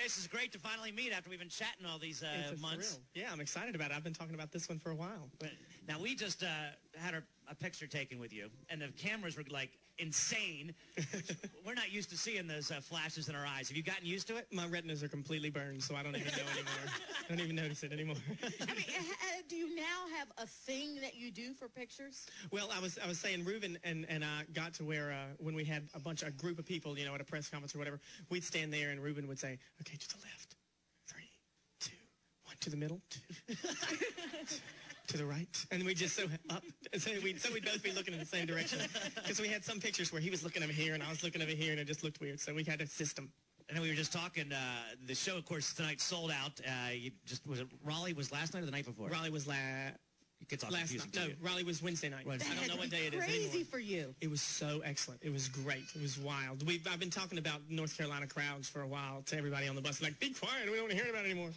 This is great to finally meet after we've been chatting all these months. Thrill. Yeah, I'm excited about it. I've been talking about this one for a while. But now, we just had a picture taken with you, and the cameras were, like, insane. We're not used to seeing those flashes in our eyes. Have you gotten used to it? My retinas are completely burned, so I don't even know anymore. I don't even notice it anymore. I mean, do you now have a thing that you do for pictures? Well, I was saying, Reuben and I got to where when we had a group of people, at a press conference or whatever, we'd stand there and Reuben would say, okay, to the left, 3, 2, 1, to the middle, 2, to the right, and we just so up. So we'd both be looking in the same direction because we had some pictures where he was looking over here and I was looking over here, and it just looked weird. So we had a system. And then we were just talking. The show, of course, tonight sold out. Was it Raleigh was last night or the night before? Raleigh was It gets all last confusing night. No, Raleigh was Wednesday night. Wednesday. I don't know what day it is Crazy anymore. for you. It was so excellent. It was great. It was wild. I've been talking about North Carolina crowds for a while to everybody on the bus. Like, be quiet. We don't want to hear about it anymore.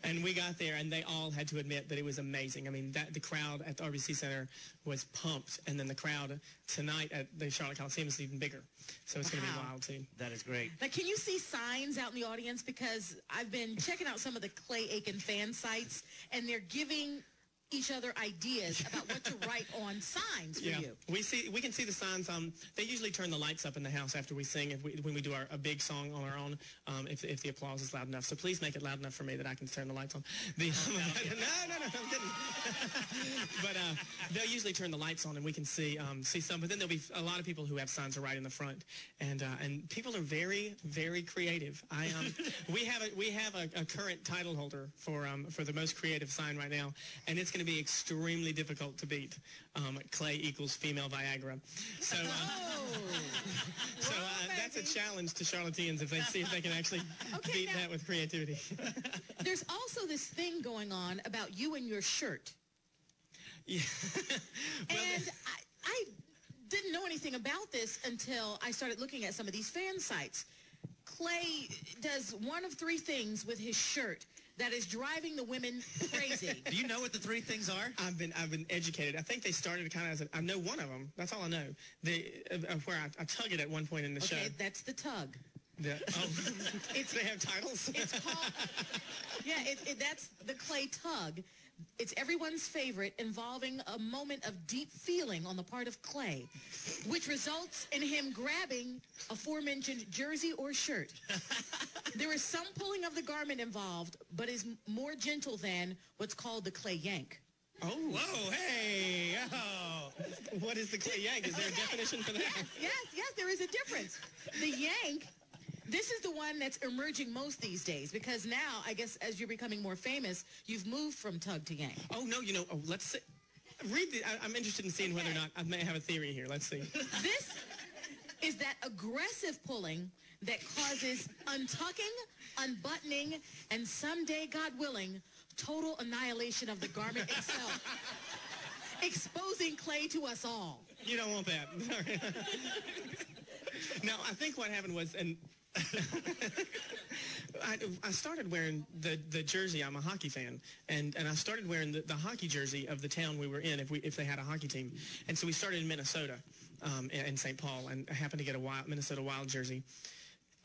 And we got there, and they all had to admit that it was amazing. I mean, the crowd at the RBC Center was pumped, and then the crowd tonight at the Charlotte Coliseum is even bigger. So it's going to be wild, too. That is great. Now, can you see signs out in the audience? Because I've been checking out some of the Clay Aiken fan sites, and they're giving each other ideas about what to write on signs for you. We can see the signs. They usually turn the lights up in the house after we sing when we do a big song on our own, if the applause is loud enough. So please make it loud enough for me that I can turn the lights on. No, I'm kidding. But they'll usually turn the lights on and we can see some. But then there'll be a lot of people who have signs right in the front, and people are very, very creative. We have a current title holder for the most creative sign right now, and it's going to be extremely difficult to beat. Clay equals female Viagra. So, that's a challenge to Charlotteans if they see if they can actually beat that with creativity. There's also this thing going on about you and your shirt. Yeah. Well, and I didn't know anything about this until I started looking at some of these fan sites. Clay does one of 3 things with his shirt that is driving the women crazy. Do you know what the 3 things are? I've been educated. I think they started kind of as I know one of them. That's all I know. Where I tug it at one point in the show. Okay, that's the tug. They have titles? It's called, that's the Clay tug. It's everyone's favorite, involving a moment of deep feeling on the part of Clay, which results in him grabbing aforementioned jersey or shirt. There is some pulling of the garment involved, but is more gentle than what's called the Clay yank. Oh, whoa, hey, oh. What is the Clay yank? Is there a definition for that? Yes, there is a difference. The yank, this is the one that's emerging most these days, because now, I guess, as you're becoming more famous, you've moved from tug to yank. Oh, no, let's see. I'm interested in seeing whether or not I may have a theory here. Let's see. This is that aggressive pulling that causes untucking, unbuttoning, and someday, God willing, total annihilation of the garment itself, exposing Clay to us all. You don't want that. Now, I think what happened was, and I started wearing the jersey. I'm a hockey fan, and I started wearing the hockey jersey of the town we were in if they had a hockey team. And so we started in Minnesota, in St. Paul, and I happened to get a Minnesota Wild jersey.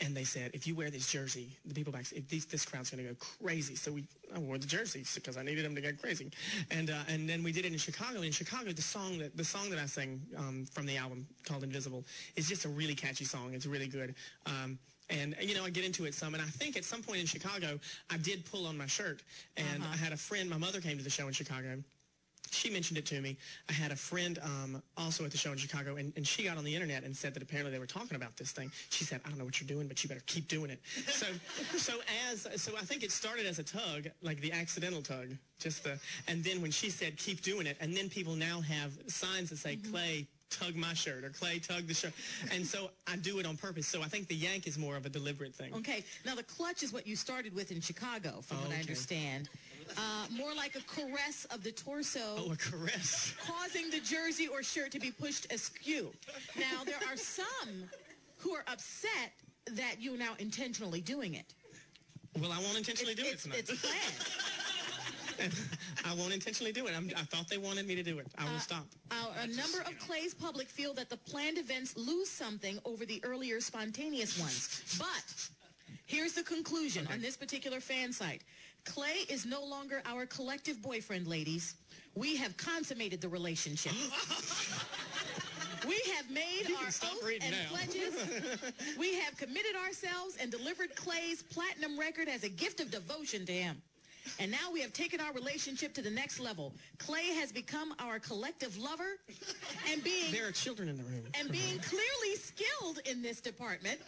And they said, if you wear this jersey, the people back, this crowd's going to go crazy. So I wore the jersey because I needed them to go crazy. And then we did it in Chicago. In Chicago, the song that I sang from the album called Invisible is just a really catchy song. It's really good. And I get into it some. And I think at some point in Chicago, I did pull on my shirt. And I had a friend. My mother came to the show in Chicago. She mentioned it to me. I had a friend also at the show in Chicago, and she got on the internet and said that apparently they were talking about this thing. She said, I don't know what you're doing, but you better keep doing it. So I think it started as a tug, like the accidental tug, and then when she said keep doing it, and then people now have signs that say, Clay, tug my shirt, or Clay, tug the shirt. And so I do it on purpose. So I think the yank is more of a deliberate thing. Okay. Now, the clutch is what you started with in Chicago, from what I understand. More like a caress of the torso. Oh, a caress. Causing the jersey or shirt to be pushed askew. Now, there are some who are upset that you're now intentionally doing it. Well, I won't intentionally do it tonight. It's planned. I won't intentionally do it. I thought they wanted me to do it. I will stop. A number of Clay's public feel that the planned events lose something over the earlier spontaneous ones. But Here's the conclusion on this particular fan site. Clay is no longer our collective boyfriend, ladies. We have consummated the relationship. We have made our oaths and pledges. We have committed ourselves and delivered Clay's platinum record as a gift of devotion to him. And now we have taken our relationship to the next level. Clay has become our collective lover, and there are children in the room. And being clearly skilled in this department,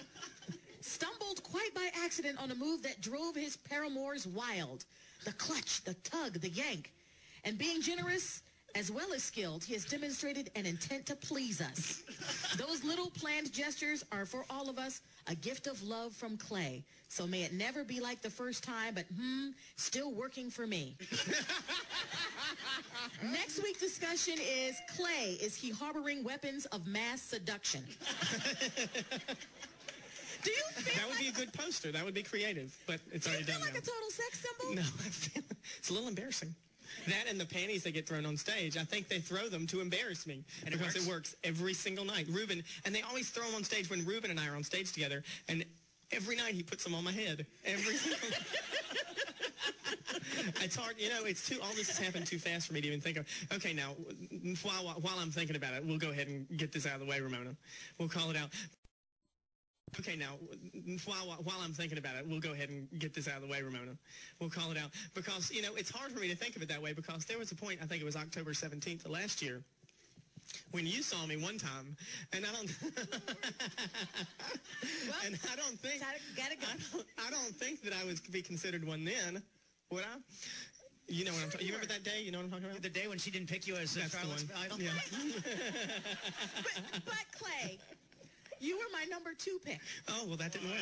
stumbled quite by accident on a move that drove his paramours wild. The clutch, the tug, the yank. And being generous as well as skilled, he has demonstrated an intent to please us. Those little planned gestures are for all of us a gift of love from Clay. So may it never be like the first time, but still working for me. Next week's discussion is Clay. Is he harboring weapons of mass seduction? Do you feel that would be a good poster. That would be creative, but it's already done now. Do you feel like a total sex symbol? No, it's a little embarrassing. That and the panties that get thrown on stage. I think they throw them to embarrass me because it works every single night. Ruben, and they always throw them on stage when Ruben and I are on stage together, and every night he puts them on my head. Every single night. It's hard, it's all this has happened too fast for me to even think of. Okay, now, while I'm thinking about it, we'll go ahead and get this out of the way, Ramona. We'll call it out. Okay, now, while I'm thinking about it, we'll go ahead and get this out of the way, Ramona. We'll call it out. Because, it's hard for me to think of it that way because there was a point, I think it was October 17th of last year, when you saw me one time, and I don't think I don't think that I would be considered one then, would I? You know what I'm talking. You remember that day? You know what I'm talking about? The day when she didn't pick you as Charlotte's idol. Yeah. but Clay, you were my number 2 pick. Oh, well, that didn't work.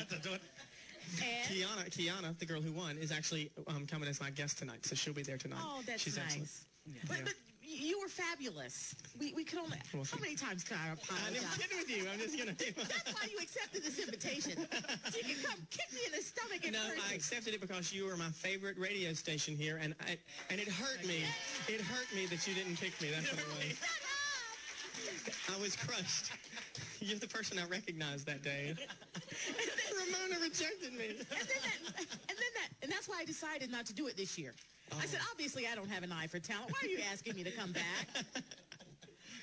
And Kiana, the girl who won, is actually coming as my guest tonight, so she'll be there tonight. Oh, that's She's nice. Excellent. Yeah. But you were fabulous. We could only... How many times can I apologize? I'm kidding with you. I'm just going to... That's why you accepted this invitation. So you can come kick me in the stomach in person. I accepted it because you were my favorite radio station here, and it hurt me. It hurt me that you didn't pick me. That's what it was. I was crushed. You're the person I recognized that day. Ramona rejected me. And that's why I decided not to do it this year. I said, obviously, I don't have an eye for talent. Why are you asking me to come back?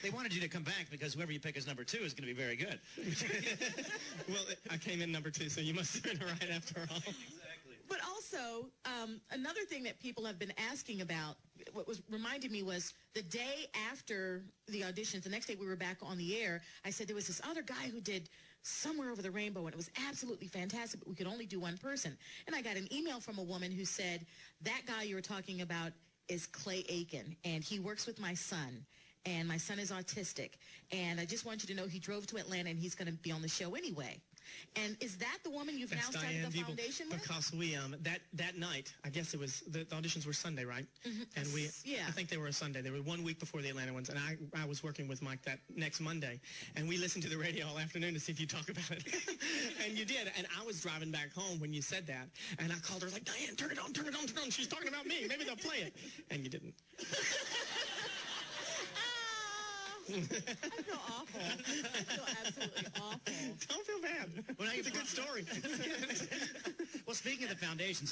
They wanted you to come back because whoever you pick as number 2 is going to be very good. Well, I came in number 2, so you must have been right after all. Exactly. But also, another thing that people have been asking about, what was reminded me was the day after the auditions, the next day we were back on the air, I said there was this other guy who did Somewhere Over the Rainbow, and it was absolutely fantastic, but we could only do one person. And I got an email from a woman who said, that guy you were talking about is Clay Aiken, and he works with my son. And my son is autistic. And I just want you to know he drove to Atlanta, and he's going to be on the show anyway. And is that the woman you've now started the foundation with? Because we, that night, I guess it was, the auditions were Sunday, right? Mm-hmm. And I think they were a Sunday. They were 1 week before the Atlanta ones. And I was working with Mike that next Monday. And we listened to the radio all afternoon to see if you'd talk about it. And you did. And I was driving back home when you said that. And I called her, like, Diane, turn it on, turn it on, turn it on. She's talking about me. Maybe they'll play it. And you didn't. I feel awful. I feel absolutely awful. Don't feel bad. Well, now it's a good story. Well, speaking of the foundations,